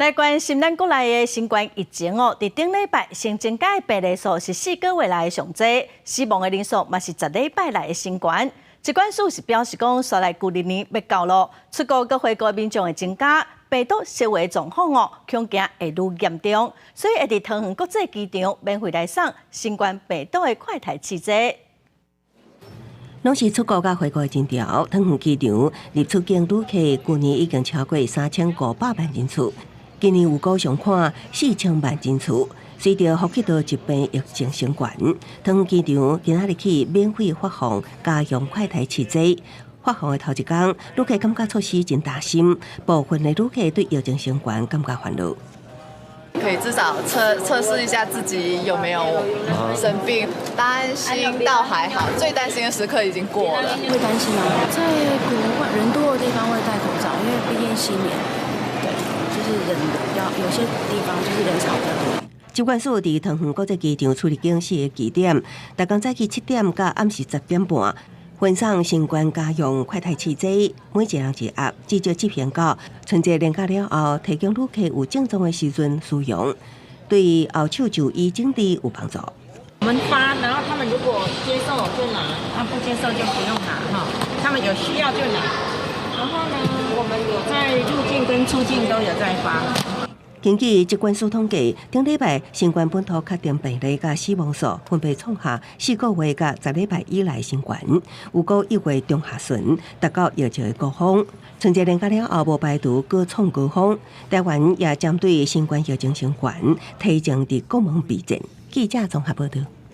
来关心咱国内的新冠疫情哦，伫顶礼拜新增加的病例数是4个月来的上济，死亡的人数嘛是10礼拜来的新高。疾管署是表示讲，说来旧年要到咯，出国佮回国民众的增加，病毒释怀状况哦，恐惊会愈严重，所以会伫桃园国际机场免费来送新冠病毒的快筛试剂。拢是出国甲回国的真潮，桃园机场入出境旅客去年已经超过3500万人次。今年有估上看4000万人次，随着福克岛疾病疫情升悬，桃园机场今仔日起免费发放家用快筛试剂。发放的头一天，旅客感觉措施真大心，部分的旅客对疫情升悬感觉烦恼。可以至少测试一下自己有没有生病，担心倒还好，最担心的时刻已经过了。会担心啊，在国外人多的地方会戴口罩，因为毕竟新年，对，就是人比较有些地方就是人潮比较多。疾管署伫桃园国际机场处理警示的据点，逐工早起7点到暗时10点半，分送新冠家用快筛试剂，每一人一盒，至少7片到。春节连假了后，提供旅客有症状的时阵使用，对后手就医诊治有帮助。我们发，然后他们如果接受就拿，不接受就不用拿哈。他们有需要就拿。然后呢，我们有在入境跟出境都有在发。根据疾管署统计，顶礼拜新冠本土确诊病例甲死亡数分别创下4个月甲10礼拜以来新高，有过1月中下旬达到疫情的高峰。春节连假了后，无排除各创高峰。台湾也针对新冠疫情升悬，提前伫国门备战。记者综合报道。